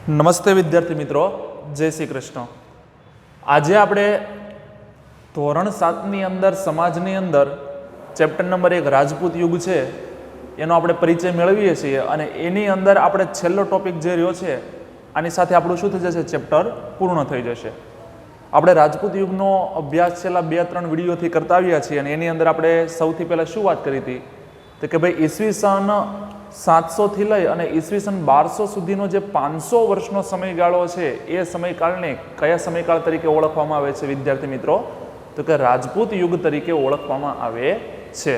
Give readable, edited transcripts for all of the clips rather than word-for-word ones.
નમસ્તે વિદ્યાર્થી મિત્રો, જય શ્રી કૃષ્ણ। આજે આપણે ધોરણ 7ની અંદર સમાજની અંદર ચેપ્ટર નંબર 1 રાજપૂત યુગ છે એનો આપણે પરિચય મેળવીએ છીએ અને એની અંદર આપણે છેલ્લો ટોપિક જે રહ્યો છે આની સાથે આપણું શું થઈ જશે, ચેપ્ટર પૂર્ણ થઈ જશે। આપણે રાજપૂત યુગનો અભ્યાસ છેલ્લા 2-3 વિડીયોથી કરતા આવ્યા છીએ અને એની અંદર આપણે સૌથી પહેલાં શું વાત કરી હતી તો કે ભાઈ ઈસવીસન 700 થી લઈ અને ઈસવીસન 1200 સુધીનો જે 500 વર્ષનો સમયગાળો છે એ સમયકાળને કયા સમયકાળ તરીકે ઓળખવામાં આવે છે વિદ્યાર્થી મિત્રો? તો કે રાજપૂત યુગ તરીકે ઓળખવામાં આવે છે।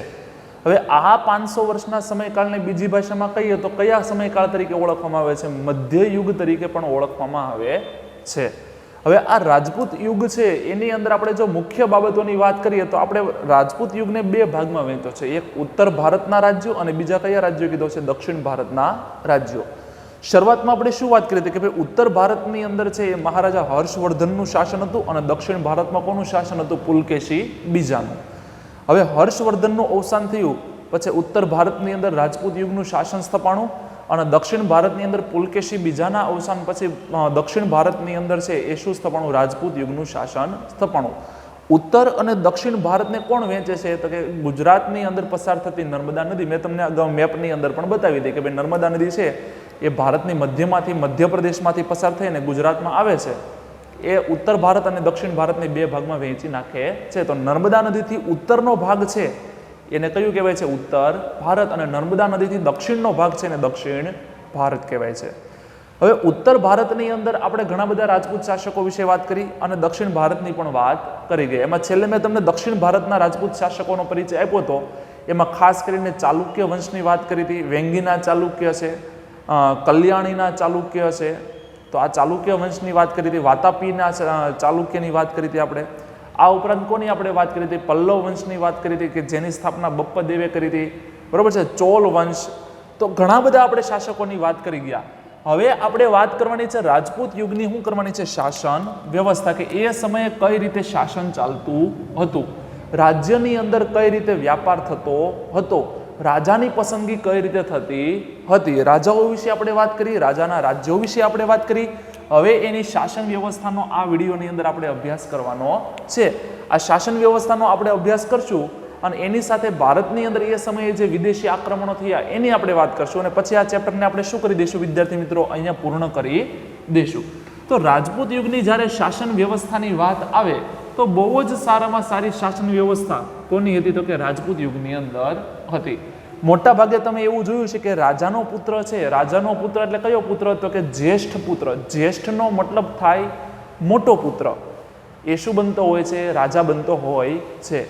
હવે આ 500 વર્ષના સમયકાળને બીજી ભાષામાં કહીએ તો કયા સમયકાળ તરીકે ઓળખવામાં આવે છે? મધ્ય યુગ તરીકે પણ ઓળખવામાં આવે છે। હવે આ રાજપૂત યુગ છે એની અંદર આપણે જો મુખ્ય બાબતોની વાત કરીએ તો આપણે રાજપૂત યુગને 2 ભાગમાં વહેંચ્યો છે। એક ઉત્તર ભારતના રાજ્યો અને બીજા કયા રાજ્યો કીધો છે? દક્ષિણ ભારતના રાજ્યો। શરૂઆતમાં આપણે શું વાત કરી હતી કે ભાઈ ઉત્તર ભારતની અંદર છે એ મહારાજા હર્ષવર્ધનનું શાસન હતું અને દક્ષિણ ભારતમાં કોનું શાસન હતું? પુલકેશી બીજાનું। હવે હર્ષવર્ધનનું અવસાન થયું પછી ઉત્તર ભારતની અંદર રાજપૂત યુગનું શાસન સ્થપાણું અને દક્ષિણ ભારતની અંદર પુલકેશી બીજાના અવસાન પછી દક્ષિણ ભારતની અંદર છે એ શું સ્થપાણું? રાજપૂત યુગનું શાસન સ્થપાણું। ઉત્તર અને દક્ષિણ ભારતને કોણ વહેંચે છે? તો કે ગુજરાતની અંદર પસાર થતી નર્મદા નદી, મેં તમને અગાઉ મેપની અંદર પણ બતાવી હતી કે ભાઈ નર્મદા નદી છે એ ભારતની મધ્યમાંથી મધ્યપ્રદેશમાંથી પસાર થઈને ગુજરાતમાં આવે છે। એ ઉત્તર ભારત અને દક્ષિણ ભારતને 2 ભાગમાં વહેંચી નાખે છે। તો નર્મદા નદીથી ઉત્તરનો ભાગ છે એને કયું કહેવાય છે? ઉત્તર ભારત। અને નર્મદા નદીથી દક્ષિણનો ભાગ છે ને દક્ષિણ ભારત કહેવાય છે। હવે ઉત્તર ભારતની અંદર આપણે ઘણા બધા રાજપૂત શાસકો વિશે વાત કરી અને દક્ષિણ ભારતની પણ વાત કરી ગયા। એમાં છેલ્લે મેં તમને દક્ષિણ ભારતના રાજપૂત શાસકોનો પરિચય આપ્યો હતો। એમાં ખાસ કરીને ચાલુક્ય વંશની વાત કરી હતી, વેંગીના ચાલુક્ય છે, કલ્યાણીના ચાલુક્ય છે, તો આ ચાલુક્ય વંશની વાત કરી હતી, વાતાપીના ચાલુક્યની વાત કરી હતી આપણે। આ ઉપરાંત કોની આપણે વાત કરી હતી? પલ્લવ વંશની વાત કરી હતી કે જેની સ્થાપના બપ્પદેવે કરી હતી, બરોબર છે। ચોલ વંશ, તો ઘણા બધા આપણે શાસકોની વાત કરી ગયા। હવે આપણે વાત કરવાની છે રાજપૂત યુગની, શું કરવાની છે? શાસન વ્યવસ્થા, કે એ સમયે કઈ રીતે શાસન ચાલતું હતું, રાજ્યની અંદર કઈ રીતે વ્યાપાર થતો હતો, રાજાની પસંદગી કઈ રીતે થતી હતી, રાજાઓ વિશે આપણે વાત કરી, રાજાના રાજ્યો વિશે આપણે વાત કરી। હવે એની શાસન વ્યવસ્થાનો આ વિડીયોની અંદર આપણે અભ્યાસ કરવાનો છે। આ શાસન વ્યવસ્થાનો આપણે અભ્યાસ કરશું અને એની સાથે ભારતની અંદર એ સમયે જે વિદેશી આક્રમણો થયા એની આપણે વાત કરશું અને પછી આ ચેપ્ટરને આપણે શું કરી દઈશું વિદ્યાર્થી મિત્રો? અહીંયા પૂર્ણ કરી દઈશું। તો રાજપૂત યુગની જ્યારે શાસન વ્યવસ્થાની વાત આવે તો બહુ જ સારામાં સારી શાસન વ્યવસ્થા કોની હતી? તો કે રાજપૂત યુગની અંદર હતી। મોટા ભાગે તમે એવું જોયું છે કે રાજાનો પુત્ર છે, રાજાનો પુત્ર એટલે કયો પુત્ર? તો કે જ્યેષ્ઠ પુત્ર। જ્યેષ્ઠનો મતલબ થાય મોટો પુત્ર, એ શું બનતો હોય છે? રાજા બનતો હોય છે।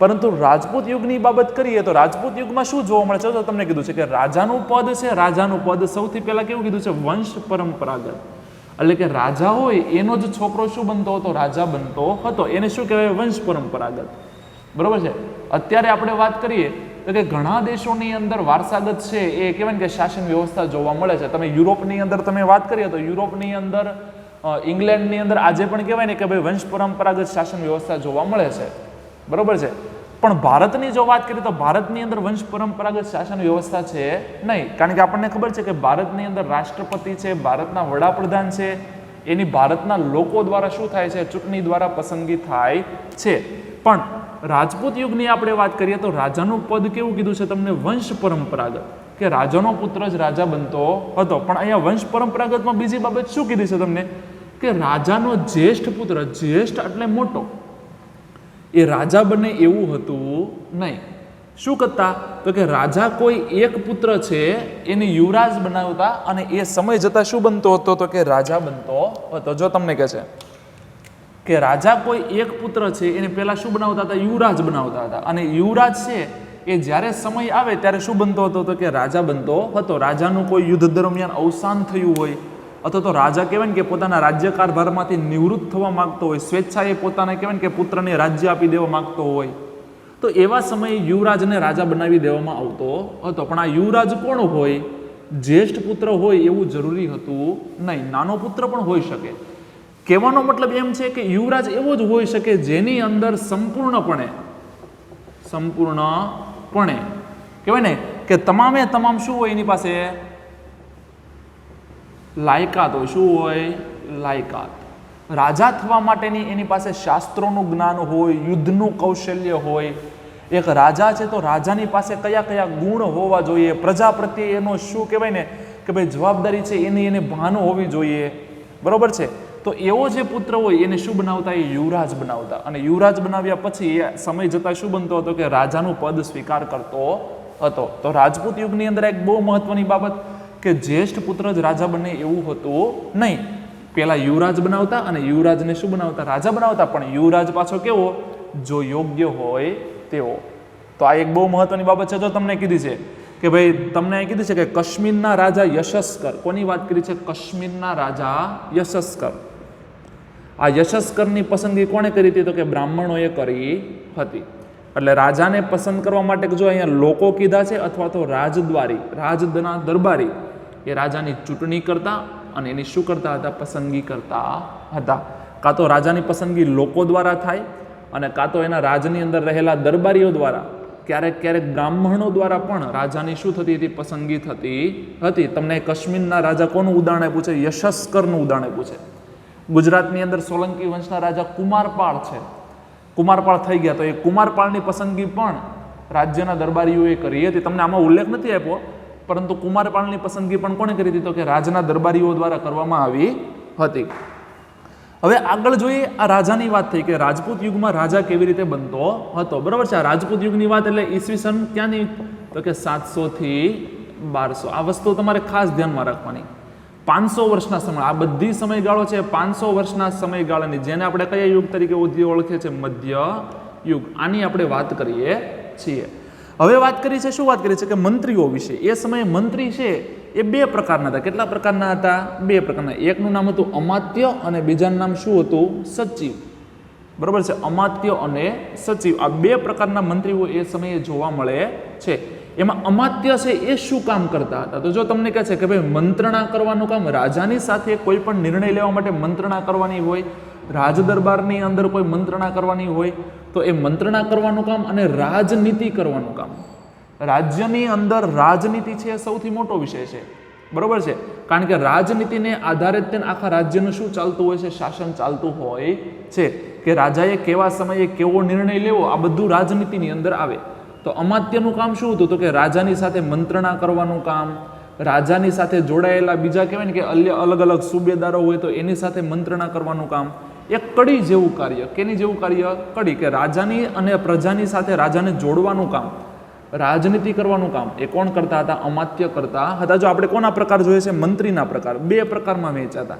પરંતુ રાજપૂત યુગની બાબત કરીએ તો રાજપૂત યુગમાં શું જોવા મળે છે? તો તમને કીધું છે કે રાજાનું પદ છે, રાજાનું પદ સૌથી પહેલા કેવું કીધું છે? વંશ પરંપરાગત, એટલે કે રાજા હોય એનો જ છોકરો શું બનતો હતો? રાજા બનતો હતો। એને શું કહેવાય? વંશ પરંપરાગત, બરોબર છે। અત્યારે આપણે વાત કરીએ તો કે ઘણા દેશોની અંદર વારસાગત છે એ કહેવાય ને કે શાસન વ્યવસ્થા જોવા મળે છે। તમે યુરોપની અંદર તમે વાત કરીએ તો યુરોપની અંદર, ઇંગ્લેન્ડની અંદર આજે પણ કહેવાય ને કે ભાઈ વંશ પરંપરાગત શાસન વ્યવસ્થા જોવા મળે છે, બરોબર છે। પણ ભારતની જો વાત કરીએ તો ભારતની અંદર વંશ પરંપરાગત શાસન વ્યવસ્થા છે નહીં, કારણ કે આપણને ખબર છે કે ભારતની અંદર રાષ્ટ્રપતિ છે, ભારતના વડાપ્રધાન છે, એની ભારતના લોકો દ્વારા શું થાય છે? ચૂંટણી દ્વારા પસંદગી થાય છે। પણ રાજપૂત યુગની આપણે વાત કરીએ તો રાજાનું પદ કેવું કીધું છે તમને? વંશ પરંપરાગત, કે રાજાનો પુત્ર જ રાજા બનતો હતો। પણ અહીંયા વંશ પરંપરાગતમાં બીજી બાબત શું કીધી છે તમને? કે રાજાનો જ્યેષ્ઠ પુત્ર, જ્યેષ્ઠ એટલે મોટો, એ રાજા બને એવું હતું નહીં। શું કરતા? તો કે રાજા કોઈ એક પુત્ર છે એને યુવરાજ બનાવતા અને એ સમય જતા શું બનતો હતો? તો કે રાજા બનતો હતો। જો તમને કહે છે કે રાજા કોઈ એક પુત્ર છે એને પહેલા શું બનાવતા હતા? યુવરાજ બનાવતા હતા અને યુવરાજ છે એ જ્યારે સમય આવે ત્યારે શું બનતો હતો? તો કે રાજા બનતો હતો। રાજાનું કોઈ યુદ્ધ દરમિયાન અવસાન થયું હોય અથવા તો રાજા કહેવાય ને કે પોતાના રાજ્ય કારભારમાંથી નિવૃત્ત થવા માંગતો હોય, સ્વેચ્છાએ પોતાને કહેવાય ને કે પુત્રને રાજ્ય આપી દેવા માંગતો હોય, તો એવા સમયે યુવરાજને રાજા બનાવી દેવામાં આવતો હતો। પણ આ યુવરાજ કોણ હોય? જ્યેષ્ઠ પુત્ર હોય એવું જરૂરી હતું નહીં, નાનો પુત્ર પણ હોઈ શકે। કહેવાનો મતલબ એમ છે કે યુવરાજ એવો જ હોઈ શકે જેની અંદર સંપૂર્ણપણે કહેવાય ને કે તમામે તમામ શું હોય એની પાસે? લાયકાત હોય. શું હોય? લાયકાત. રાજા થવા માટેની એની પાસે શાસ્ત્રોનું જ્ઞાન હોય, યુદ્ધનું કૌશલ્ય હોય. એક રાજા છે તો રાજાની પાસે કયા કયા ગુણ હોવા જોઈએ, પ્રજા પ્રત્યે એનો શું કહેવાય ને કે ભાઈ જવાબદારી છે એની એને ભાન હોવી જોઈએ. બરોબર છે. તો એવો જે પુત્ર હોય એને શું બનાવતા? એ યુવરાજ બનાવતા. અને યુવરાજ બનાવ્યા પછી એ સમય જતાં શું બનતો હતો કે રાજાનું પદ સ્વીકાર કરતો હતો. તો રાજપૂત યુગની અંદર એક બહુ મહત્વની બાબત કે જ્યેષ્ઠ પુત્ર જ રાજા બને એવું હતું નહીં. પેલા યુવરાજ બનાવતા અને યુવરાજને શું બનાવતા? રાજા બનાવતા. પણ યુવરાજ પાછો કેવો? જો યોગ્ય હોય તેવો. તો આ એક બહુ મહત્વની બાબત છે. જો તમને કીધી છે કે ભાઈ તમને કીધી છે કે કાશ્મીરના રાજા યશસ્કર, કોની વાત કરી છે? કાશ્મીરના રાજા યશસ્કર. આ યશસ્કરની પસંદગી કોણે કરી હતી? તો કે બ્રાહ્મણોએ કરી હતી. એટલે રાજાને પસંદ કરવા માટે જો અહીંયા લોકો કીધા છે અથવા તો રાજદ્વારી, રાજના દરબારી એ રાજાની ચૂંટણી કરતા અને એની શું કરતા હતા? પસંદગી કરતા હતા. કાં તો રાજાની પસંદગી લોકો દ્વારા થાય અને કાં તો એના રાજની અંદર રહેલા દરબારીઓ દ્વારા, ક્યારેક ક્યારેક બ્રાહ્મણો દ્વારા પણ રાજાની શું થતી હતી? પસંદગી થતી હતી. તમને કાશ્મીરના રાજા કોનું ઉદાહરણ આપ્યું છે? યશસ્કરનું ઉદાહરણ આપ્યું છે. ગુજરાતની અંદર સોલંકી વંશના રાજા કુમારપાળ છે. કુમારપાળ થઈ ગયા તો એ કુમારપાળની પસંદગી પણ રાજ્યના દરબારીઓએ કરી હતી. તમને આમાં ઉલ્લેખ નથી આપ્યો, પરંતુ કુમારપાળની પસંદગી પણ કોણે કરી હતી? તો કે રાજના દરબારીઓ દ્વારા કરવામાં આવી હતી. હવે આગળ જોઈએ, આ રાજાની વાત થઈ કે રાજપૂત યુગમાં રાજા કેવી રીતે બનતો હતો. બરાબર છે. આ રાજપૂત યુગની વાત એટલે ઈસવીસન ક્યાંની? તો કે 700 થી 1200. આ વસ્તુ તમારે ખાસ ધ્યાનમાં રાખવાની. 500 વર્ષના સમય, આ બધી સમયગાળો છે 500 વર્ષના સમયગાળાની, જેને આપણે કયા યુગ તરીકે ઓળખીએ છીએ? મધ્ય યુગ. આની આપણે વાત કરીએ છીએ. હવે વાત કરી છે, શું વાત કરી છે? કે મંત્રીઓ વિશે. એ સમયે મંત્રી છે એ બે પ્રકારના હતા. કેટલા પ્રકારના હતા? બે પ્રકારના. એકનું નામ હતું અમાત્ય અને બીજાનું નામ શું હતું? સચિવ. બરોબર છે. અમાત્ય અને સચિવ, આ બે પ્રકારના મંત્રીઓ એ સમયે જોવા મળે છે. એમાં અમાત્ય છે એ શું કામ કરતા હતા? તો જો તમને કહે છે કે ભાઈ મંત્રણા કરવાનું કામ, રાજાની સાથે કોઈ પણ નિર્ણય લેવા માટે મંત્રણા કરવાની હોય, રાજ દરબારની અંદર કોઈ મંત્રણા કરવાની હોય તો એ મંત્રણા કરવાનું કામ અને રાજનીતિ કરવાનું કામ. રાજ્યની અંદર રાજનીતિ છે એ સૌથી મોટો વિષય છે. બરોબર છે. કારણ કે રાજનીતિને આધારે જ આખા રાજ્યનું શું ચાલતું હોય છે? શાસન ચાલતું હોય છે. કે રાજાએ કેવા સમયે કેવો નિર્ણય લેવો, આ બધું રાજનીતિની અંદર આવે. તો અમાત્યનું કામ શું હતું? તો કે રાજાની સાથે મંત્રણા કરવાનું કામ, રાજાની સાથે જોડાયેલા બીજા કહેવાય ને કે અલગ અલગ સુબેદારો હોય તો એની સાથે મંત્રણા કરવાનું કામ. એક કડી જેવું કાર્ય. કેની જેવું કાર્ય? કડી. કે રાજાની અને પ્રજાની સાથે રાજાને જોડવાનું કામ, રાજનીતિ કરવાનું કામ એ કોણ કરતા હતા? અમાત્ય કરતા હતા. જો આપણે કોના પ્રકાર જોઈએ છે? મંત્રીના પ્રકાર. બે પ્રકારમાં વહેંચાતા.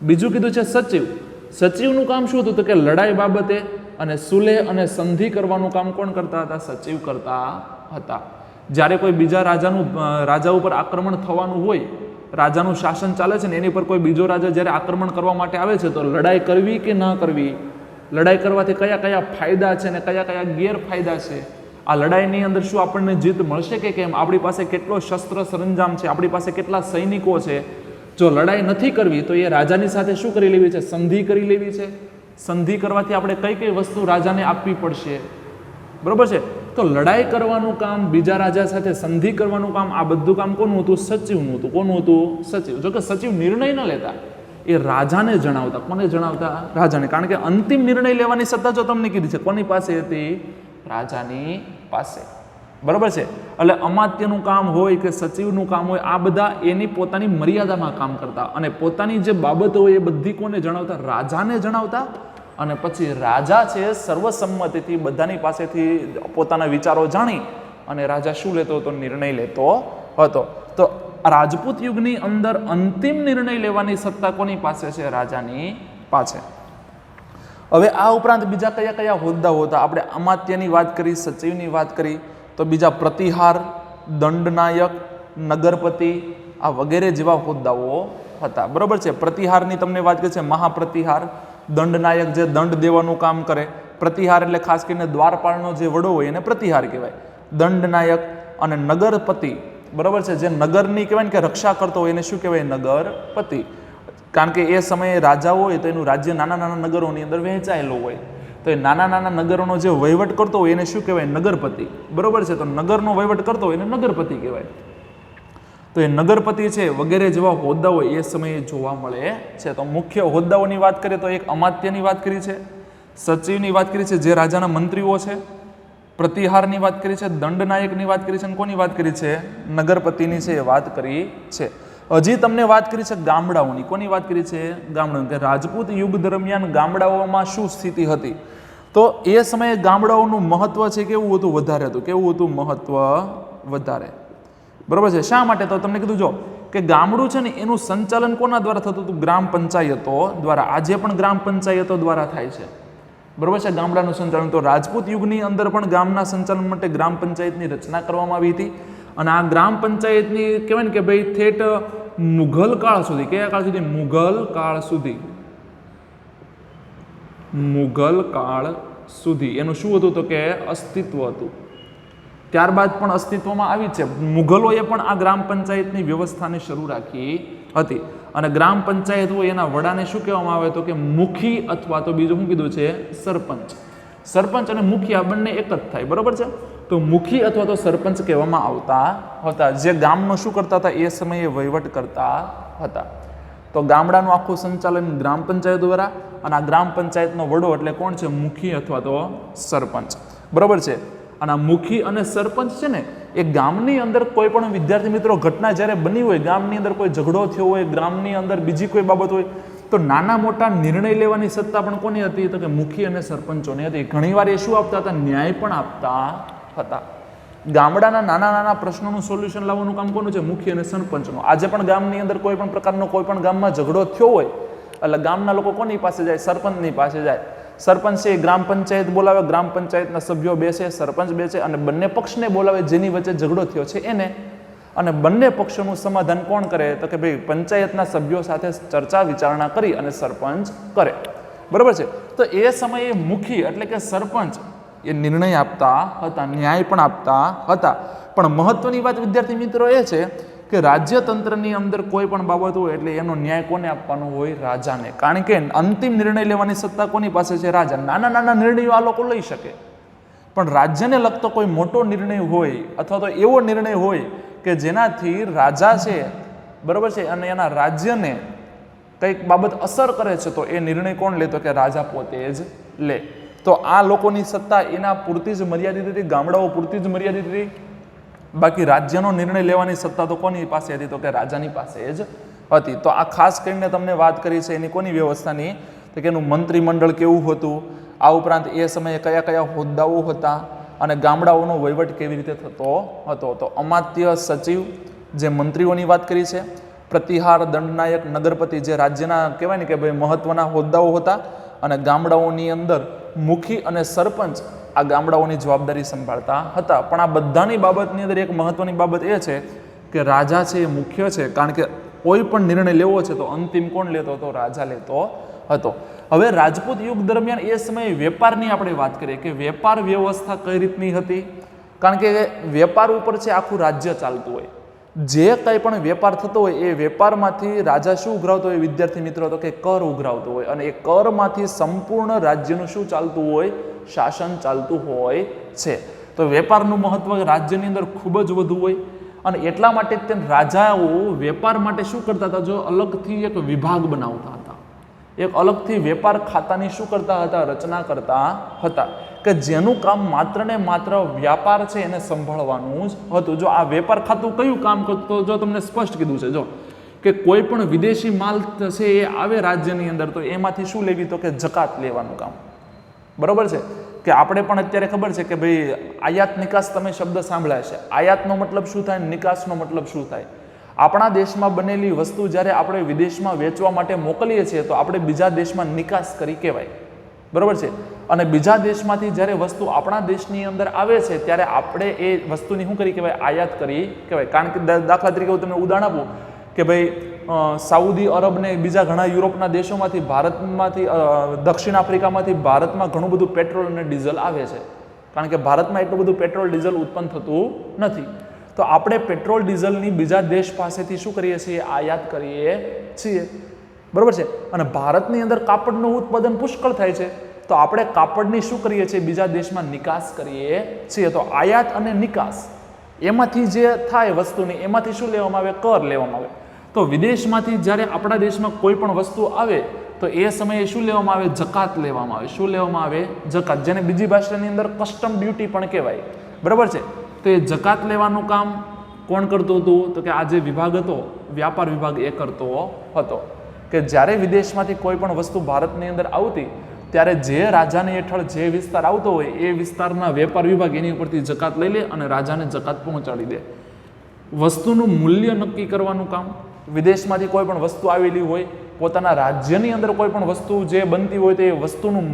બીજું કીધું છે સચિવ. સચિવનું કામ શું હતું? તો કે લડાઈ બાબતે અને સુલેહ અને સંધિ કરવાનું કામ કોણ કરતા હતા? સચિવ કરતા હતા. જ્યારે કોઈ બીજા રાજા ઉપર આક્રમણ થવાનું હોય, રાજાનું શાસન ચાલે છે ને એની પર કોઈ બીજો રાજા જ્યારે આક્રમણ કરવા માટે આવે છે તો લડાઈ કરવી કે ન કરવી, લડાઈ કરવાથી કયા કયા ફાયદા છે અને કયા કયા ગેરફાયદા છે, આ લડાઈની અંદર શું આપણને જીત મળશે કે કેમ, આપણી પાસે કેટલો શસ્ત્ર સરંજામ છે, આપણી પાસે કેટલા સૈનિકો છે. જો લડાઈ નથી કરવી તો એ રાજાની સાથે શું કરી લેવી છે? સંધિ કરી લેવી છે. સંધિ કરવાથી આપણે કઈ કઈ વસ્તુ રાજાને આપવી પડશે? બરોબર છે. તો લડાઈ કરવાનું કામ, બીજા રાજા સાથે સંધિ કરવાનું કામ, આ બધું કામ કોનું હતું? સચિવનું હતું. કોનું હતું? સચિવ. જો કે સચિવ નિર્ણય ન લેતા, એ રાજાને જણાવતા. કોને જણાવતા? રાજાને. કારણ કે અંતિમ નિર્ણય લેવાની સત્તા જો તમને કીધી છે કોની પાસે હતી? રાજાની પાસે. બરોબર છે. એટલે અમાત્યનું કામ હોય કે સચિવનું કામ હોય, આ બધા એની પોતાની મર્યાદામાં કામ કરતા અને પોતાની જે બાબતો હોય એ બધી કોને જણાવતા? રાજાને જણાવતા. અને પછી રાજા છે સર્વસંમતિથી બધાની પાસેથી પોતાના વિચારો જાણી અને રાજા શું લેતો હતો? નિર્ણય લેતો હતો. તો રાજપૂત યુગની અંદર અંતિમ નિર્ણય લેવાની સત્તા કોની પાસે છે? રાજાની પાસે. હવે આ ઉપરાંત બીજા કયા કયા હોદ્દાઓ હતા? આપણે અમાત્યની વાત કરી, સચિવની વાત કરી, તો બીજા પ્રતિહાર, દંડનાયક, નગરપતિ, આ વગેરે જેવા હોદ્દાઓ હતા. બરોબર છે. પ્રતિહારની તમને વાત કરી છે, મહાપ્રતિહાર. દંડનાયક જે દંડ દેવાનું કામ કરે. પ્રતિહાર એટલે ખાસ કરીને દ્વારપાળનો જે વડો હોય એને પ્રતિહાર કહેવાય. દંડનાયક અને નગરપતિ. બરોબર છે. જે નગરની કહેવાય ને કે રક્ષા કરતો હોય એને શું કહેવાય? નગરપતિ. કારણ કે એ સમયે રાજા હોય તો એનું રાજ્ય નાના નાના નગરોની અંદર વહેંચાયેલું હોય, તો એ નાના નાના નગરોનો જે વહીવટ કરતો હોય એને શું કહેવાય? નગરપતિ. બરોબર છે. તો નગરનો વહીવટ કરતો હોય એને નગરપતિ કહેવાય. તો એ નગરપતિ છે વગેરે જેવા હોદ્દાઓ એ સમયે જોવા મળે છે. તો મુખ્ય હોદ્દાઓની વાત કરીએ તો એક અમાત્યની વાત કરી છે, સચિવની વાત કરી છે જે રાજાના મંત્રીઓ છે, પ્રતિહારની વાત કરી છે, દંડનાયકની વાત કરી છે, અને કોની વાત કરી છે? નગરપતિની છે એ વાત કરી છે. હજી તમને વાત કરી છે ગામડાઓની. કોની વાત કરી છે? ગામડાઓની. કે રાજપૂત યુગ દરમિયાન ગામડાઓમાં શું સ્થિતિ હતી? તો એ સમયે ગામડાઓનું મહત્વ છે કેવું હતું? વધારે હતું. કેવું હતું? મહત્વ વધારે. બરોબર છે. શા માટે? તો તમને કીધું જો કે ગામડું છે ને એનું સંચાલન કોના દ્વારા થતું હતું? ગ્રામ પંચાયતો દ્વારા. આજે પણ ગ્રામ પંચાયતો દ્વારા થાય છે. બરોબર છે. ગામડાનું સંચાલન. તો રાજપૂત યુગની અંદર પણ ગામના સંચાલન માટે ગ્રામ પંચાયતની રચના કરવામાં આવી હતી. અને આ ગ્રામ પંચાયતની કહેવાય ને કે ભાઈ ઠેઠ મુઘલ કાળ સુધી. કયા કાળ સુધી? મુઘલ કાળ સુધી. મુઘલ કાળ સુધી એનું શું હતું? તો કે અસ્તિત્વ હતું. ત્યારબાદ પણ અસ્તિત્વમાં આવી છે. મુઘલોએ પણ આ ગ્રામ પંચાયતની વ્યવસ્થાને શરૂ રાખી હતી. અને ગ્રામ પંચાયત હોય એના વડાને શું કહેવામાં આવે? તો કે મુખી અથવા તો બીજું શું કીધું છે? સરપંચ. સરપંચ અને મુખી આ બંને એક જ થાય. બરોબર છે. તો મુખી અથવા તો સરપંચ કહેવામાં આવતા હતા, જે ગામનો શું કરતા હતા? એ સમયે વહીવટ કરતા હતા. તો ગામડાનું આખું સંચાલન ગ્રામ પંચાયત દ્વારા, અને આ ગ્રામ પંચાયતનો વડો એટલે કોણ છે? મુખી અથવા તો સરપંચ. બરોબર છે. અને આ મુખી અને સરપંચ છે ને એ ગામની અંદર કોઈ પણ વિદ્યાર્થી મિત્રો ઘટના જ્યારે બની હોય, ગામની અંદર કોઈ ઝઘડો થયો હોય, ગામની અંદર બીજી કોઈ બાબત હોય, તો નાના મોટા નિર્ણય લેવાની સત્તા પણ કોની હતી? તો કે મુખી અને સરપંચોની હતી. ઘણીવાર એ શું આપતા હતા? ન્યાય પણ આપતા હતા. ગામડાના નાના નાના પ્રશ્નોનું સોલ્યુશન લાવવાનું કામ કોનું છે? મુખી અને સરપંચનું. આજે પણ ગામની અંદર કોઈ પણ પ્રકારનો કોઈ પણ ગામમાં ઝઘડો થયો હોય એટલે ગામના લોકો કોની પાસે જાય? સરપંચની પાસે જાય. સરપંચ છે ગ્રામ પંચાયત બોલાવે, ગ્રામ પંચાયતના સભ્યો બેસે, સરપંચ બેસે અને બંને પક્ષને બોલાવે જેની વચ્ચે ઝઘડો થયો છે એને. અને બંને પક્ષોનું સમાધાન કોણ કરે? તો કે ભાઈ પંચાયતના સભ્યો સાથે ચર્ચા વિચારણા કરી અને સરપંચ કરે. બરોબર છે. તો એ સમયે મુખી એટલે કે સરપંચ એ નિર્ણય આપતા હતા, ન્યાય પણ આપતા હતા. પણ મહત્વની વાત વિદ્યાર્થી મિત્રો એ છે કે રાજ્યતંત્રની અંદર કોઈ પણ બાબત હોય એટલે એનો ન્યાય કોને આપવાનો હોય? રાજાને. કારણ કે અંતિમ નિર્ણય લેવાની સત્તા કોની પાસે છે? રાજા. નાના નાના નિર્ણયો આ લોકો લઈ શકે, પણ રાજ્યને લગતો કોઈ મોટો નિર્ણય હોય અથવા તો એવો નિર્ણય હોય કે જેનાથી રાજા છે, બરોબર છે, અને એના રાજ્યને કંઈક બાબત અસર કરે છે, તો એ નિર્ણય કોણ લે? તો કે રાજા પોતે જ લે. તો આ લોકોની સત્તા એના પૂરતી જ મર્યાદિત હતી, ગામડાઓ પૂરતી જ મર્યાદિત હતી. બાકી રાજ્યનો નિર્ણય લેવાની સત્તા તો કોની પાસે હતી? તો કે રાજાની પાસે જ હતી. તો આ ખાસ કરીને તમને વાત કરી છે એની કોની વ્યવસ્થાની? તો કે એનું મંત્રીમંડળ કેવું હતું, આ ઉપરાંત એ સમયે કયા કયા હોદ્દાઓ હતા અને ગામડાઓનો વહીવટ કેવી રીતે થતો હતો. તો અમાત્ય, સચિવ જે મંત્રીઓની વાત કરી છે, પ્રતિહાર, દંડનાયક, નગરપતિ જે રાજ્યના કહેવાય ને કે ભાઈ મહત્વના હોદ્દાઓ હતા, અને ગામડાઓની અંદર મુખી અને સરપંચ આ ગામડાઓની જવાબદારી સંભાળતા હતા. પણ આ બધાની બાબતની અંદર એક મહત્વની બાબત એ છે કે રાજા છે એ મુખ્ય છે, કારણ કે કોઈ પણ નિર્ણય લેવો છે તો અંતિમ કોણ લેતો હતો? રાજા લેતો હતો. હવે રાજપૂત યુગ દરમિયાન એ સમયે વેપારની આપણે વાત કરીએ કે વેપાર વ્યવસ્થા કઈ રીતની હતી. કારણ કે વેપાર ઉપર છે આખું રાજ્ય ચાલતું હોય. જે કંઈ પણ વેપાર થતો હોય એ વેપારમાંથી રાજા શું ઉઘરાવતો હોય વિદ્યાર્થી મિત્રો? તો કે કર ઉઘરાવતો હોય, અને એ કરમાંથી સંપૂર્ણ રાજ્યનું શું ચાલતું હોય? શાસન ચાલતું હોય છે. તો વેપારનું મહત્વ રાજ્યની અંદર ખૂબ જ વધુ હોય, અને એટલા માટે તે રાજાઓ વેપાર માટે શું કરતા હતા? જો અલગથી એક વિભાગ બનાવતા હતા, એક અલગથી વેપાર ખાતાની શું કરતા હતા? રચના કરતા હતા, કે જેનું કામ માત્ર ને માત્ર વ્યાપાર છે એને સંભાળવાનું જ હતું. જો આ વેપાર ખાતું કયું કામ કરતું? તો જો તમને સ્પષ્ટ કીધું છે જો કે કોઈ પણ વિદેશી માલ છે એ આવે રાજ્યની અંદર તો એમાંથી શું લેવી? તો કે જકાત લેવાનું કામ. બરોબર છે. કે આપણે પણ અત્યારે ખબર છે કે ભાઈ આયાત નિકાસ તમે શબ્દ સાંભળ્યા છે. આયાતનો મતલબ શું થાય? નિકાસનો મતલબ શું થાય? આપણા દેશમાં બનેલી વસ્તુ જ્યારે આપણે વિદેશમાં વેચવા માટે મોકલીએ છીએ તો આપણે બીજા દેશમાં નિકાસ કરી કહેવાય. બરોબર છે. અને બીજા દેશમાંથી જ્યારે વસ્તુ આપણા દેશની અંદર આવે છે ત્યારે આપણે એ વસ્તુની શું કરી કહેવાય? આયાત કરી કહેવાય. કારણ કે દાખલા તરીકે હું તમને ઉદાહરણ આપું કે ભાઈ સાઉદી અરબ ને બીજા ઘણા યુરોપના દેશોમાંથી, ભારતમાંથી, દક્ષિણ આફ્રિકામાંથી ભારતમાં ઘણું બધું પેટ્રોલ અને ડીઝલ આવે છે. કારણ કે ભારતમાં એટલું બધું પેટ્રોલ ડીઝલ ઉત્પન્ન થતું નથી. તો આપણે પેટ્રોલ ડીઝલની બીજા દેશ પાસેથી શું કરીએ છીએ? આયાત કરીએ છીએ. બરોબર છે. અને ભારતની અંદર કાપડનું ઉત્પાદન પુષ્કળ થાય છે, તો આપણે કાપડની શું કરીએ છીએ? બીજા દેશમાં નિકાસ કરીએ છીએ. તો આયાત અને નિકાસ એમાંથી જે થાય વસ્તુની એમાંથી શું લેવામાં આવે? કર લેવામાં આવે. તો વિદેશમાંથી જ્યારે આપણા દેશમાં કોઈ પણ વસ્તુ આવે તો એ સમયે શું લેવામાં આવે? જકાત લેવામાં આવે. શું લેવામાં આવે? જકાત, જેને બીજી ભાષાની અંદર કસ્ટમ ડ્યુટી પણ કહેવાય. બરાબર છે. તો એ જકાત લેવાનું કામ કોણ કરતું હતું? તો કે આ જે વિભાગ હતો, વ્યાપાર વિભાગ, એ કરતો હતો. કે જ્યારે વિદેશમાંથી કોઈ પણ વસ્તુ ભારતની અંદર આવતી ત્યારે જે રાજાની હેઠળ જે વિસ્તાર આવતો હોય એ વિસ્તારના વેપાર વિભાગ એની ઉપરથી જકાત લઈ લે અને રાજાને જકાત પહોંચાડી દે. વસ્તુનું મૂલ્ય નક્કી કરવાનું કામ, વિદેશમાંથી કોઈ પણ વસ્તુ આવેલી હોય, પોતાના રાજ્યની અંદર કોઈ પણ વસ્તુ જે બનતી હોય તો એ વસ્તુનું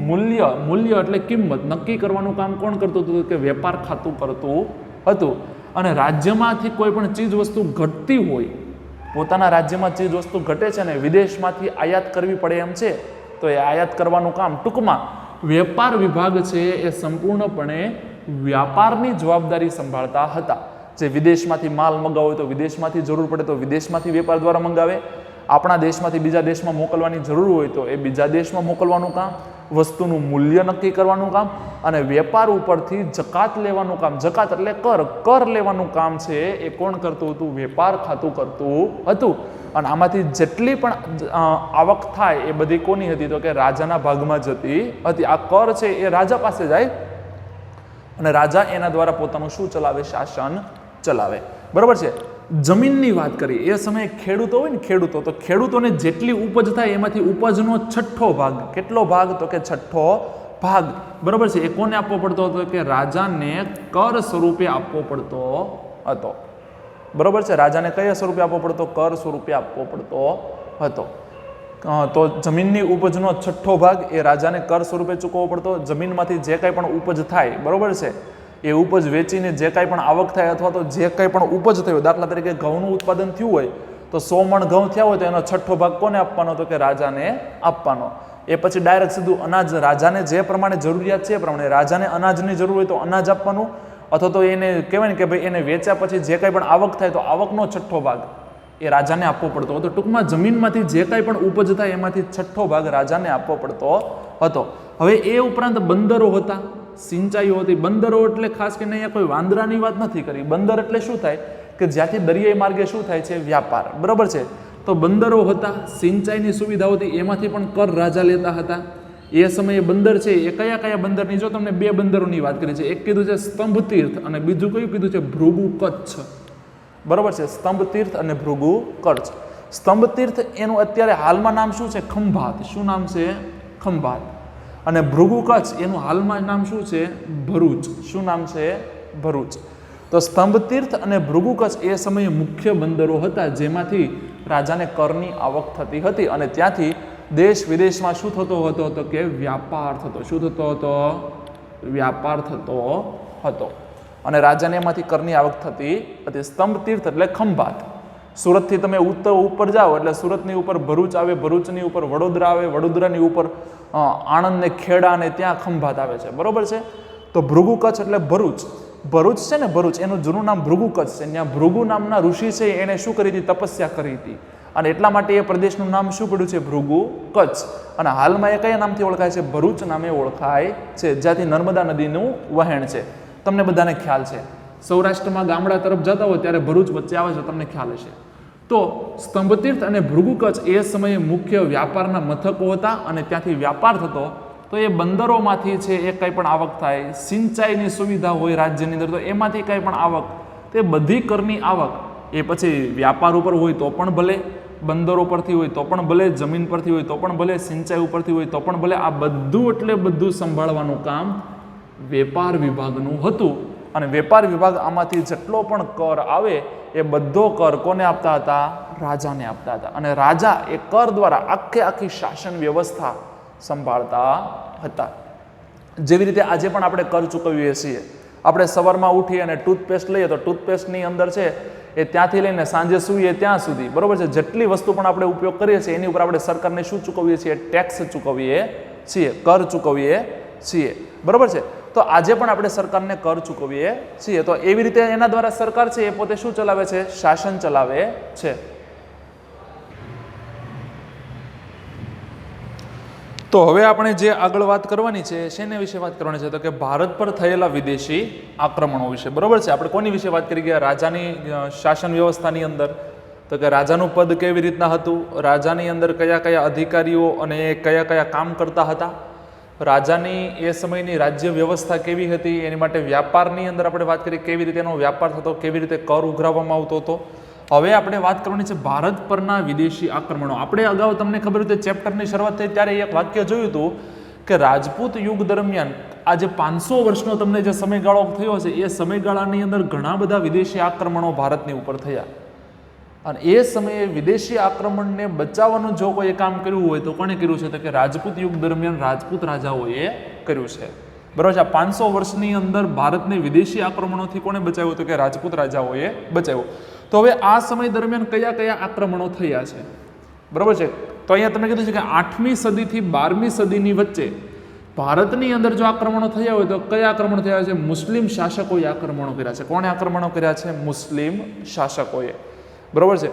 મૂલ્ય એટલે કિંમત નક્કી કરવાનું કામ કોણ કરતું હતું? કે વેપાર ખાતું કરતું હતું. અને રાજ્યમાંથી કોઈ પણ ચીજ વસ્તુ ઘટતી હોય, પોતાના રાજ્યમાં ચીજ વસ્તુ ઘટે છે ને વિદેશમાંથી આયાત કરવી પડે એમ છે, તો એ આયાત કરવાનું કામ, ટૂંકમાં વેપાર વિભાગ છે એ સંપૂર્ણપણે વ્યાપારની જવાબદારી સંભાળતા હતા. જે વિદેશમાંથી માલ મંગાવવો હોય તો વિદેશમાંથી જરૂર પડે તો વિદેશમાંથી વેપાર દ્વારા મંગાવે, આપણા દેશમાંથી બીજા દેશમાં મોકલવાની જરૂર હોય તો એ બીજા દેશમાં મોકલવાનું કામ, વસ્તુનું મૂલ્ય નક્કી કરવાનું કામ અને વેપાર ઉપરથી જકાત લેવાનું કામ. જકાત એટલે કર લેવાનું કામ છે એ કોણ કરતું હતું? વેપાર ખાતું કરતું હતું. અને આમાંથી જેટલી પણ આવક થાય એ બધી કોની હતી? તો કે રાજાના ભાગમાં જતી હતી. આ કર છે એ રાજા પાસે જાય અને રાજા એના દ્વારા પોતાનું શું ચલાવે? શાસન ચલાવે. બરાબર છે. જમીનની વાત કરી, એ સમયે ખેડૂતો હોય ને, તો ખેડૂતોને જેટલી ઉપજ થાય એમાંથી ઉપજનો છઠ્ઠો ભાગ, કેટલો ભાગ? તો કે છઠ્ઠો ભાગ. બરાબર છે. એ કોને આપવો પડતો હતો? કે રાજાને કર સ્વરૂપે આપવો પડતો હતો. બરાબર છે. રાજાને કયા સ્વરૂપે આપવો પડતો? કર સ્વરૂપે આપવો પડતો હતો. તો જમીનની ઉપજનો છઠ્ઠો ભાગ એ રાજાને કર સ્વરૂપે ચૂકવવો પડતો. જમીનમાંથી જે કંઈ પણ ઉપજ થાય, બરાબર છે, એ ઉપજ વેચીને જે કાંઈ પણ આવક થાય અથવા તો જે કંઈ પણ ઉપજ થયો, દાખલા તરીકે ઘઉંનું ઉત્પાદન થયું હોય તો 100 મણ ઘઉં થયા હોય તો એનો છઠ્ઠો ભાગ કોને આપવાનો? તો કે રાજાને આપવાનો. એ પછી ડાયરેક્ટ સીધું અનાજ, રાજાને જે પ્રમાણે જરૂરિયાત છે એ પ્રમાણે, રાજાને અનાજની જરૂર હોય તો અનાજ આપવાનું, અથવા તો એને કહેવાય ને કે ભાઈ એને વેચ્યા પછી જે કંઈ પણ આવક થાય તો આવકનો છઠ્ઠો ભાગ એ રાજાને આપવો પડતો હતો. ટૂંકમાં જમીનમાંથી જે કાંઈ પણ ઉપજ થાય એમાંથી છઠ્ઠો ભાગ રાજાને આપવો પડતો હતો. હવે એ ઉપરાંત બંદરો હતા, સિંચાઈઓ હતી. બંદરો એટલે ખાસ કરીને અહીંયા કોઈ વાંદરાની વાત નથી કરી. બંદર એટલે શું થાય? કે જ્યાંથી દરિયાઈ માર્ગે શું થાય છે? વ્યાપાર. બરાબર છે. તો બંદરો હતા, સિંચાઈની સુવિધાઓ હતી, એમાંથી પણ કર રાજા લેતા હતા. એ સમયે બંદર છે એ કયા કયા બંદરની? જો તમને 2 બંદરોની વાત કરી છે. એક કીધું છે સ્તંભ તીર્થ અને બીજું કયું કીધું છે? ભૃગુ કચ્છ. બરાબર છે. સ્તંભ તીર્થ અને ભૃગુ કચ્છ. સ્તંભ તીર્થ એનું અત્યારે હાલમાં નામ શું છે? ખંભાત. શું નામ છે? ખંભાત. અને ભૃગુ કચ્છ એનું હાલમાં નામ શું છે? ભરૂચ. શું નામ છે? ભરૂચ. તો સ્તંભ તીર્થ અને ભૃગુ કચ્છ એ સમયે મુખ્ય બંદરો હતા જેમાંથી રાજાને કરની આવક થતી હતી અને ત્યાંથી દેશ વિદેશમાં શું થતો હતો? તો કે વ્યાપાર થતો. શું થતો હતો? વ્યાપાર થતો હતો અને રાજાને એમાંથી કરની આવક થતી હતી. સ્તંભ તીર્થ એટલે ખંભાત. સુરતથી તમે ઉપર જાઓ એટલે સુરતની ઉપર ભરૂચ આવે, ભરૂચની ઉપર વડોદરા આવે, વડોદરાની ઉપર આણંદ ને ખેડા ને ત્યાં ખંભાત આવે છે. બરોબર છે. તો ભૃગુ કચ્છ એટલે ભરૂચ. ભરૂચ છે ને, ભરૂચ એનું જૂનું નામ ભૃગુ કચ્છ છે. ત્યાં ભૃગુ નામના ઋષિ છે એને શું કરી હતી? તપસ્યા કરી હતી અને એટલા માટે એ પ્રદેશનું નામ શું પડ્યું છે? ભૃગુ કચ્છ. અને હાલમાં એ કયા નામથી ઓળખાય છે? ભરૂચ નામે ઓળખાય છે, જ્યાંથી નર્મદા નદીનું વહેણ છે. તમને બધાને ખ્યાલ છે. સૌરાષ્ટ્રમાં ગામડા તરફ જતા હોય ત્યારે ભરૂચ વચ્ચે આવે છે, તમને ખ્યાલ હશે. તો સ્તંભતીર્થ અને ભૃગુ કચ્છ એ સમયે મુખ્ય વ્યાપારના મથકો હતા અને ત્યાંથી વ્યાપાર થતો. તો એ બંદરોમાંથી છે એ કંઈ પણ આવક થાય, સિંચાઈની સુવિધા હોય રાજ્યની અંદર તો એમાંથી કંઈ પણ આવક, તે બધી કરની આવક એ પછી વ્યાપાર ઉપર હોય તો પણ ભલે, બંદરો પરથી હોય તો પણ ભલે, જમીન પરથી હોય તો પણ ભલે, સિંચાઈ ઉપરથી હોય તો પણ ભલે, આ બધું એટલે બધું સંભાળવાનું કામ વેપાર વિભાગનું હતું. અને વેપાર વિભાગ આમાંથી જેટલો પણ કર આવે એ બધો કર કોને આપતા હતા? રાજાને આપતા હતા. અને રાજા એ કર દ્વારા આખી શાસન વ્યવસ્થા સંભાળતા હતા. જેવી રીતે આજે પણ આપણે કર ચૂકવીએ છીએ. આપણે સવારમાં ઉઠી અને ટૂથપેસ્ટ લઈએ તો ટૂથપેસ્ટની અંદર છે એ ત્યાંથી લઈને સાંજે સૂઈએ ત્યાં સુધી, બરોબર છે, જેટલી વસ્તુ પણ આપણે ઉપયોગ કરીએ છીએ એની ઉપર આપણે સરકારને શું ચૂકવીએ છીએ? ટેક્સ ચૂકવીએ છીએ, કર ચૂકવીએ છીએ. બરોબર છે. તો આજે પણ આપણે સરકારને કર ચૂકવીએ છીએ. તો એવી રીતે એના દ્વારા સરકાર છે એ પોતે શું ચલાવે છે? શાસન ચલાવે છે. તો હવે આપણે જે આગળ વાત કરવાની છે શેને વિશે વાત કરવાની છે, તો કે ભારત પર થયેલા વિદેશી આક્રમણો વિશે, બરોબર છે. આપણે કોની વિશે વાત કરી ગયા? રાજાની શાસન વ્યવસ્થાની અંદર, તો કે રાજાનું પદ કેવી રીતના હતું, રાજાની અંદર કયા કયા અધિકારીઓ અને કયા કયા કામ કરતા હતા, રાજાની એ સમયની રાજ્ય વ્યવસ્થા કેવી હતી, એની માટે વ્યાપારની અંદર આપણે વાત કરી કેવી રીતે એનો વ્યાપાર થતો, કેવી રીતે કર ઉઘરાવવામાં આવતો હતો. હવે આપણે વાત કરવાની છે ભારત પરના વિદેશી આક્રમણો. આપણે અગાઉ તમને ખબર હતી ચેપ્ટરની શરૂઆત થઈ ત્યારે એક વાક્ય જોયું હતું કે રાજપૂત યુગ દરમિયાન આ જે 500 વર્ષનો તમને જે સમયગાળો થયો છે એ સમયગાળાની અંદર ઘણા બધા વિદેશી આક્રમણો ભારતની ઉપર થયા, અને એ સમયે વિદેશી આક્રમણને બચાવવાનું જો કોઈ કામ કર્યું હોય તો કોણે કર્યું છે, તો કે રાજપૂત યુગ દરમિયાન રાજપૂત રાજાઓએ કર્યું છે, બરાબર છે. આ 500 વર્ષની અંદર ભારતને વિદેશી આક્રમણોથી કોણે બચાવ્યું, તો કે રાજપૂત રાજાઓએ બચાવ્યું. તો હવે આ સમય દરમિયાન કયા કયા આક્રમણો થયા છે, બરાબર છે. તો અહીંયા તમને કીધું છે કે 8મી સદીથી 12મી સદીની વચ્ચે ભારતની અંદર જો આક્રમણો થયા હોય તો કયા આક્રમણો થયા છે? મુસ્લિમ શાસકોએ આક્રમણો કર્યા છે. કોણે આક્રમણો કર્યા છે? મુસ્લિમ શાસકોએ, બરાબર છે.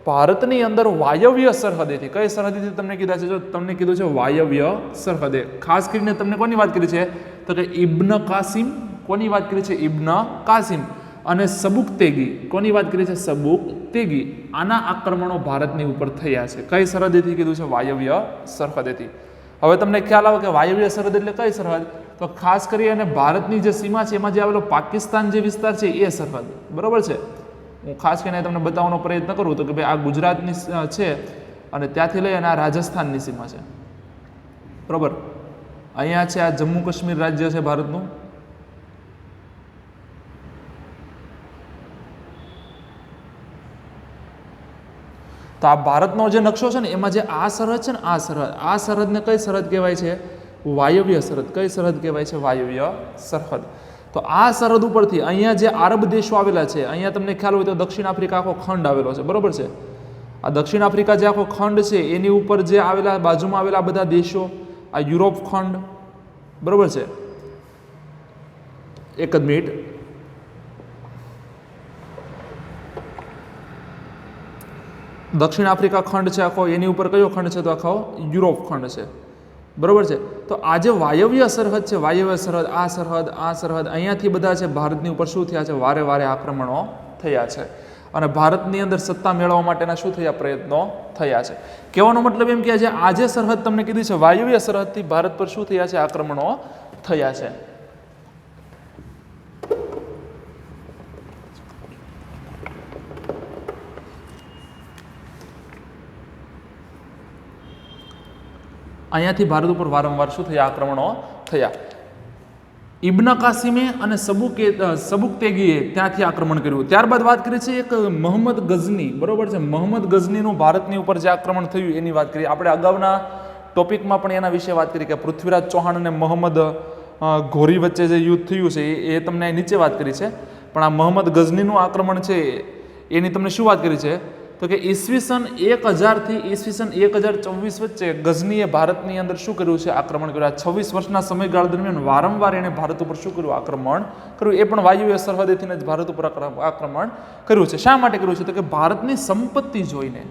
ભારતની અંદર વાયવ્ય સરહદેથી, કઈ સરહદેથી તમને કીધા છે? જો તમને કીધું છે વાયવ્ય સરહદે, ખાસ કરીને તમને કોની વાત કરી છે, તો કે ઇબ્ન કાસિમ. કોની વાત કરી છે? ઇબ્ન કાસિમ. અને સબુકતેગી, કોની વાત કરી છે? સબુકતેગી. આના આક્રમણો ભારતની ઉપર થયા છે. કઈ સરહદેથી કીધું છે? વાયવ્ય સરહદેથી. હવે તમને ખ્યાલ આવે કે વાયવ્ય સરહદ એટલે કઈ સરહદ? તો ખાસ કરી અને ભારતની જે સીમા છે એમાં જે આવેલો પાકિસ્તાન જે વિસ્તાર છે એ સરહદ, બરાબર છે. હું ખાસ કરીને તમને બતાવવાનો પ્રયત્ન કરું તો કે ભાઈ આ ગુજરાતની છે અને ત્યાંથી લઈ અને આ રાજસ્થાનની સીમા છે, બરાબર. અહીંયા છે આ જમ્મુ કાશ્મીર રાજ્ય છે ભારતનું. તો આ ભારતનો જે નકશો છે ને એમાં જે આ સરહદ છે ને આ સરહદને કઈ સરહદ કહેવાય છે? વાયવ્ય સરહદ. કઈ સરહદ કહેવાય છે? વાયવ્ય સરહદ. તો આ સરહદ ઉપરથી અહીંયા જે આરબ દેશો આવેલા છે, અહીંયા તમને ખ્યાલ હોય તો દક્ષિણ આફ્રિકા આખો ખંડ આવેલો છે, બરોબર છે. આ દક્ષિણ આફ્રિકા જે આખો ખંડ છે એની ઉપર જે આવેલા બાજુમાં આવેલા બધા દેશો, આ યુરોપ ખંડ, બરોબર છે. એક જ મિનિટ. દક્ષિણ આફ્રિકા ખંડ છે આખો, એની ઉપર કયો ખંડ છે? તો આખો યુરોપ ખંડ છે, બરોબર છે. તો આ જે વાયવ્ય સરહદ છે, વાયવ્ય સરહદ, આ સરહદ અહીંયાથી બધા છે ભારતની ઉપર શું થયા છે? વારે વારે આક્રમણો થયા છે, અને ભારતની અંદર સત્તા મેળવવા માટેના શું થયા? પ્રયત્નો થયા છે. કહેવાનો મતલબ એમ કે આ જે સરહદ તમને કીધી છે વાયવ્ય સરહદથી ભારત પર શું થયા છે? આક્રમણો થયા છે. અહીંયાથી ભારત ઉપર વારંવાર શું થયા? આક્રમણો થયા. ઇબ્ન કાસિમે અને સબુકતેગીએ ત્યાંથી આક્રમણ કર્યું. ત્યારબાદ વાત કરી છે એક મોહમ્મદ ગઝની, બરોબર છે. મોહમ્મદ ગઝનીનું ભારતની ઉપર જે આક્રમણ થયું એની વાત કરી. આપણે અગાઉના ટોપિકમાં પણ એના વિશે વાત કરી કે પૃથ્વીરાજ ચૌહાણ અને મોહમ્મદ ઘોરી વચ્ચે જે યુદ્ધ થયું છે એ તમને નીચે વાત કરી છે. પણ આ મોહમ્મદ ગઝનીનું આક્રમણ છે એની તમને શું વાત કરી છે? તો કે ઈસવીસન 1000 થી ઈસવીસન 1024 વચ્ચે ગઝનીએ ભારતની અંદર શું કર્યું છે? આક્રમણ કર્યું. 26 વર્ષના સમયગાળા દરમિયાન વારંવાર એણે ભારત ઉપર શું કર્યું? આક્રમણ કર્યું. એ પણ વાયવ્ય સરહદેથી જ ભારત ઉપર આક્રમણ કર્યું છે. શા માટે કર્યું છે? તો કે ભારતની સંપત્તિ જોઈને,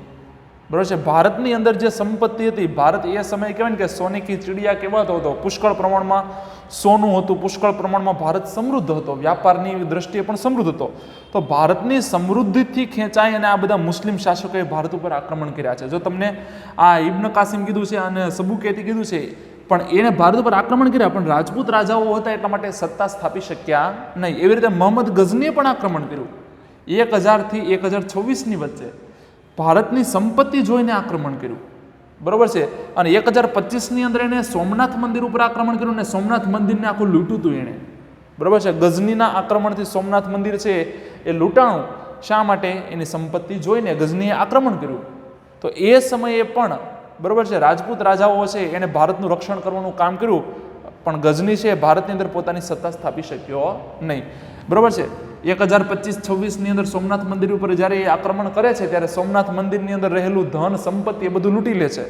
બરાબર છે. ભારતની અંદર જે સંપત્તિ હતી, ભારત એ સમયે કહેવાય ને કે સોને કી ચીડિયા કહેવાતો હતો. પુષ્કળ પ્રમાણમાં સોનું હતું, પુષ્કળ પ્રમાણમાં ભારત સમૃદ્ધ હતો, વ્યાપારની દ્રષ્ટિએ પણ સમૃદ્ધ હતો. તો ભારતની સમૃદ્ધિથી ખેંચાઈ અને આ બધા મુસ્લિમ શાસકોએ ભારત ઉપર આક્રમણ કર્યા છે. જો તમને આ ઇબ્ન કાસિમ કીધું છે અને સબુકેતી કીધું છે, પણ એને ભારત ઉપર આક્રમણ કર્યા, પણ રાજપૂત રાજાઓ હતા એટલા માટે સત્તા સ્થાપી શક્યા નહીં. એવી રીતે મોહમ્મદ ગઝનીએ પણ આક્રમણ કર્યું 1000 થી 1026ની વચ્ચે. ભારતની સંપત્તિ જોઈને આક્રમણ કર્યું, બરોબર છે. અને 1025ની અંદર એને સોમનાથ મંદિર ઉપર આક્રમણ કર્યું અને સોમનાથ મંદિરને આખું લૂંટ્યું હતું એણે, બરોબર છે. ગઝનીના આક્રમણથી સોમનાથ મંદિર છે એ લૂંટાણું. શા માટે? એની સંપત્તિ જોઈને ગઝનીએ આક્રમણ કર્યું. તો એ સમયે પણ, બરોબર છે, રાજપૂત રાજાઓ છે એને ભારતનું રક્ષણ કરવાનું કામ કર્યું, પણ ગઝની છે ભારતની અંદર પોતાની સત્તા સ્થાપી શક્યો નહીં, બરોબર છે. 1025-26ની અંદર સોમનાથ મંદિર ઉપર જ્યારે એ આક્રમણ કરે છે ત્યારે સોમનાથ મંદિરની અંદર રહેલું ધન સંપત્તિ એ બધું લૂંટી લે છે,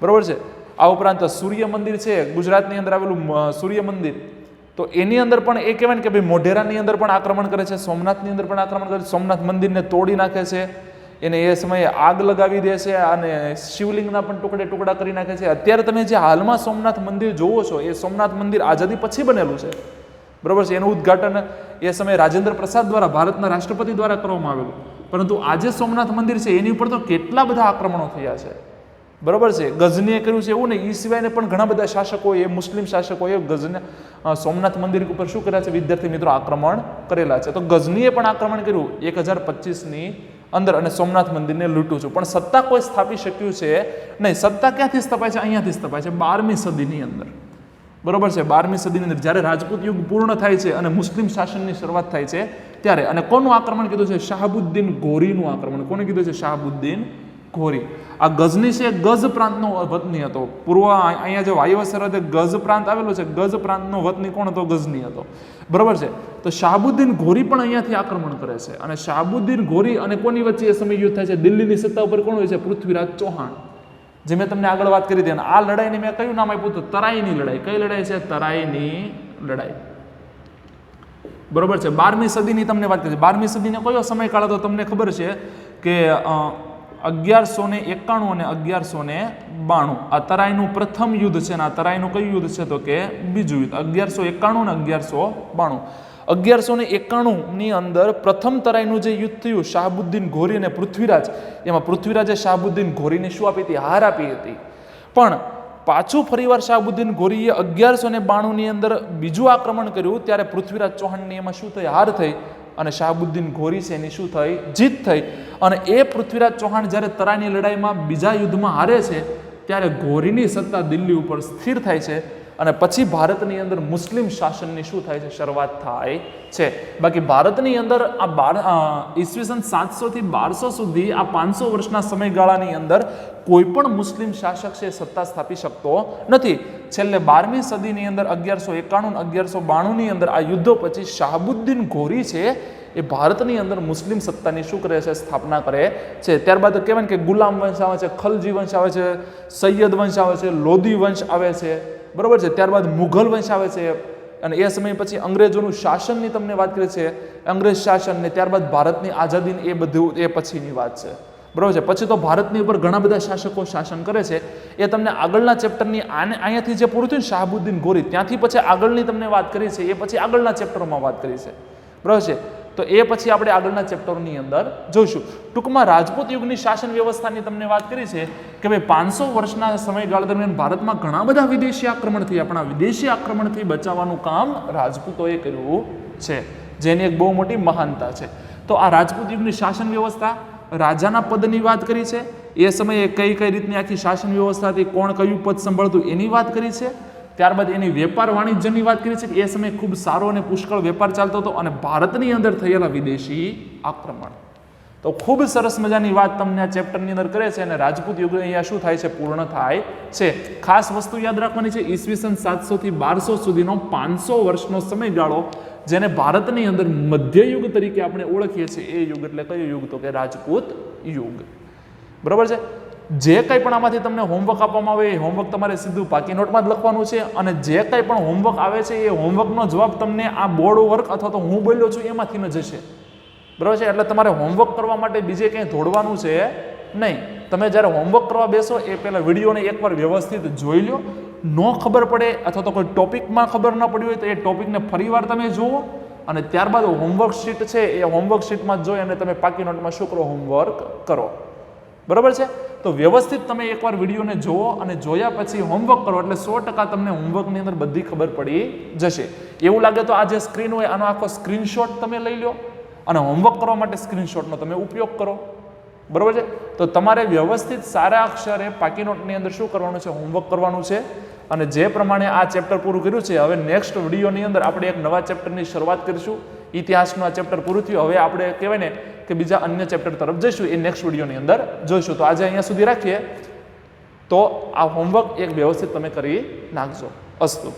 બરોબર છે. આ ઉપરાંત સૂર્ય મંદિર છે ગુજરાતની અંદર આવેલું સૂર્ય મંદિર, તો એની અંદર પણ એ કહેવાય ને કે ભાઈ મોઢેરાની અંદર પણ આક્રમણ કરે છે, સોમનાથની અંદર પણ આક્રમણ કરે છે, સોમનાથ મંદિરને તોડી નાખે છે. એને એ સમયે આગ લગાવી દે છે અને શિવલિંગના પણ ટુકડે ટુકડા કરી નાખે છે. અત્યારે તમે જે હાલમાં સોમનાથ મંદિર જોવો છો એ સોમનાથ મંદિર આઝાદી પછી બનેલું છે, બરોબર છે. એનું ઉદ્ઘાટન એ સમયે રાજેન્દ્ર પ્રસાદ દ્વારા, ભારતના રાષ્ટ્રપતિ દ્વારા કરવામાં આવેલું. પરંતુ આજે સોમનાથ મંદિર છે એની ઉપર તો કેટલા બધા આક્રમણો થયા છે, બરોબર છે. ગઝનીએ કર્યું છે એવું નહીં, એ સિવાયને પણ ઘણા બધા શાસકોએ, મુસ્લિમ શાસકોએ સોમનાથ મંદિર ઉપર શું કર્યા છે વિદ્યાર્થી મિત્રો, આક્રમણ કરેલા છે. તો ગઝનીએ પણ આક્રમણ કર્યું 1025ની અંદર અને સોમનાથ મંદિરને લૂંટ્યું છું, પણ સત્તા કોઈ સ્થાપી શક્યું છે નહીં. સત્તા ક્યાંથી સ્થપાય છે? અહીંયાથી સ્થપાય છે 12મી સદીની અંદર, બરોબર છે. 12મી સદીની અંદર જ્યારે રાજપૂત યુગ પૂર્ણ થાય છે અને મુસ્લિમ શાસનની શરૂઆત થાય છે ત્યારે. અને કોનું આક્રમણ કીધું છે? શાહબુદ્દીન ઘોરીનું આક્રમણ. કોને કીધું છે? શાહબુદ્દીન ઘોરી. આ ગઝની છે ગઝ પ્રાંતનો વતની હતો. પૂર્વ અહીંયા જે વાયવ્ય સરહદે ગઝ પ્રાંત આવેલો છે, ગઝ પ્રાંતનો વતની કોણ હતો? ગઝની હતો, બરોબર છે. તો શાહબુદ્દીન ઘોરી પણ અહીંયાથી આક્રમણ કરે છે. અને શાહબુદ્દીન ઘોરી અને કોની વચ્ચે એ સમય યુદ્ધ થાય છે? દિલ્હીની સત્તા ઉપર કોણ હોય છે? પૃથ્વીરાજ ચૌહાણ, જે મેં તમને આગળ વાત કરી હતી. અને આ લડાઈને મેં કયું નામ આપ્યું હતું? તરાઈની લડાઈ. કઈ લડાઈ છે? તરાઈની લડાઈ, બરોબર છે. 12મી સદીની તમને વાત કરી. 12મી સદીનો કયો સમયકાળ હતો તમને ખબર છે કે 1191 અને 1192 આ તરાઈનું પ્રથમ યુદ્ધ છે. અને આ તરાઈનું કયું યુદ્ધ છે? તો કે બીજું યુદ્ધ. 1191 અને 1192. 1191ની અંદર પ્રથમ તરાઈનું જે યુદ્ધ થયું શાહબુદ્દીન ઘોરી અને પૃથ્વીરાજ, એમાં પૃથ્વીરાજે શાહબુદ્દીન ઘોરીને શું આપી હતી? હાર આપી હતી. પણ પાછું ફરીવાર શાહબુદ્દીન ઘોરીએ 1192ની અંદર બીજું આક્રમણ કર્યું ત્યારે પૃથ્વીરાજ ચૌહાણની એમાં શું થઈ? હાર થઈ. અને શાહબુદ્દીન ઘોરી છે એની શું થઈ? જીત થઈ. અને એ પૃથ્વીરાજ ચૌહાણ જ્યારે તરાઈની લડાઈમાં બીજા યુદ્ધમાં હારે છે ત્યારે ઘોરીની સત્તા દિલ્હી ઉપર સ્થિર થાય છે. અને પછી ભારતની અંદર મુસ્લિમ શાસનની શું થાય છે? શરૂઆત થાય છે. બાકી ભારતની અંદર આ ઈસવીસન 700 થી 1200 સુધી આ 500 વર્ષના સમયગાળાની અંદર કોઈ પણ મુસ્લિમ શાસક છે સત્તા સ્થાપી શકતો નથી. છેલ્લે 12મી સદીની અંદર 1191 અને 1192ની અંદર આ યુદ્ધો પછી શાહબુદ્દીન ઘોરી છે એ ભારતની અંદર મુસ્લિમ સત્તાની શું કરે છે? સ્થાપના કરે છે. ત્યારબાદ કહેવાય ને કે ગુલામ વંશ આવે છે, ખલજી વંશ આવે છે, સૈયદ વંશ આવે છે, લોધી વંશ આવે છે, બરોબર છે. ત્યારબાદ મુઘલ વંશ આવે છે. અને એ સમય પછી અંગ્રેજોનું શાસનની તમને વાત કરી છે, અંગ્રેજ શાસન ને ત્યારબાદ ભારતની આઝાદીની એ બધું એ પછીની વાત છે, બરોબર છે. પછી તો ભારતની ઉપર ઘણા બધા શાસકો શાસન કરે છે. એ તમને આગળના ચેપ્ટરની અહીંયાથી જે પૂરું થયું શાહબુદ્દીન ઘોરી, ત્યાંથી પછી આગળની તમને વાત કરી છે એ પછી આગળના ચેપ્ટરોમાં વાત કરી છે, બરોબર છે. તો એ પછી આપણે આગળના ચેપ્ટરની અંદર જોઈશું. ટૂંકમાં રાજપૂત યુગની શાસન વ્યવસ્થાની તમને વાત કરી છે કે ભાઈ 500 વર્ષના સમયગાળા દરમિયાન ભારતમાં ઘણા બધા વિદેશી આક્રમણ થયા, પણ આ વિદેશી આક્રમણથી બચાવવાનું કામ રાજપૂતોએ કર્યું છે, જેની એક બહુ મોટી મહાનતા છે. તો આ રાજપૂત યુગની શાસન વ્યવસ્થા, રાજાના પદની વાત કરી છે, એ સમયે કઈ કઈ રીતની આખી શાસન વ્યવસ્થા હતી, કોણ કયું પદ સંભાળતું એની વાત કરી છે. ત્યારબાદ એની વેપાર વાણિજ્યની વાત કરી છે કે એ સમયે ખૂબ સારો અને પુષ્કળ વેપાર ચાલતો હતો. અને ભારતની અંદર થયેલા વિદેશી આક્રમણ. તો ખૂબ સરસ મજાની વાત તમને આ ચેપ્ટરની અંદર કરે છે. અને રાજપૂત યુગ અહીંયા શું થાય છે? પૂર્ણ થાય છે. ખાસ વસ્તુ યાદ રાખવાની છે, ઈસવીસન 700 થી 1200 સુધીનો 500 વર્ષનો સમયગાળો, જેને ભારતની અંદર મધ્યયુગ તરીકે આપણે ઓળખીએ છીએ. એ યુગ એટલે કયો યુગ? તો કે રાજપૂત યુગ, બરોબર છે. જે કંઈ પણ આમાંથી તમને હોમવર્ક આપવામાં આવે એ હોમવર્ક તમારે સીધું પાકી નોટમાં જ લખવાનું છે. અને જે કંઈ પણ હોમવર્ક આવે છે એ હોમવર્કનો જવાબ તમને આ બોર્ડ વર્ક અથવા તો હું બોલ્યો છું એમાંથી ન જશે, બરાબર છે. એટલે તમારે હોમવર્ક કરવા માટે બીજે ક્યાંય દોડવાનું છે નહીં. તમે જ્યારે હોમવર્ક કરવા બેસો એ પહેલાં વિડીયોને એકવાર વ્યવસ્થિત જોઈ લો. ન ખબર પડે અથવા તો કોઈ ટોપિકમાં ખબર ન પડી હોય તો એ ટોપિકને ફરીવાર તમે જુઓ. અને ત્યારબાદ હોમવર્ક શીટ છે એ હોમવર્ક શીટમાં જોઈ અને તમે પાકી નોટમાં શું કરો? હોમવર્ક કરો, બરાબર છે. તો વ્યવસ્થિત તમે એકવાર વિડીયોને જુઓ અને જોયા પછી હોમવર્ક કરો એટલે 100% તમને હોમવર્કની અંદર બધી ખબર પડી જશે. એવું લાગે તો આ જે સ્ક્રીન હોય આનો આખો સ્ક્રીનશોટ તમે લઈ લો અને હોમવર્ક કરવા માટે સ્ક્રીનશોટનો તમે ઉપયોગ કરો, બરાબર છે. તો તમારે વ્યવસ્થિત સારા અક્ષરે પાકી નોટની અંદર શું કરવાનું છે? હોમવર્ક કરવાનું છે. અને જે પ્રમાણે આ ચેપ્ટર પૂરું કર્યું છે, હવે નેક્સ્ટ વિડીયોની અંદર આપણે એક નવા ચેપ્ટરની શરૂઆત કરીશું. ઇતિહાસનું આ ચેપ્ટર પૂરું થયું, હવે આપણે કહેવાય ને કે બીજા અન્ય ચેપ્ટર તરફ જઈશું, એ નેક્સ્ટ વિડીયોની અંદર જોઈશું. તો આજે અહીંયા સુધી રાખીએ. તો આ હોમવર્ક એક વ્યવસ્થિત તમે કરી નાખજો. અસ્તુ.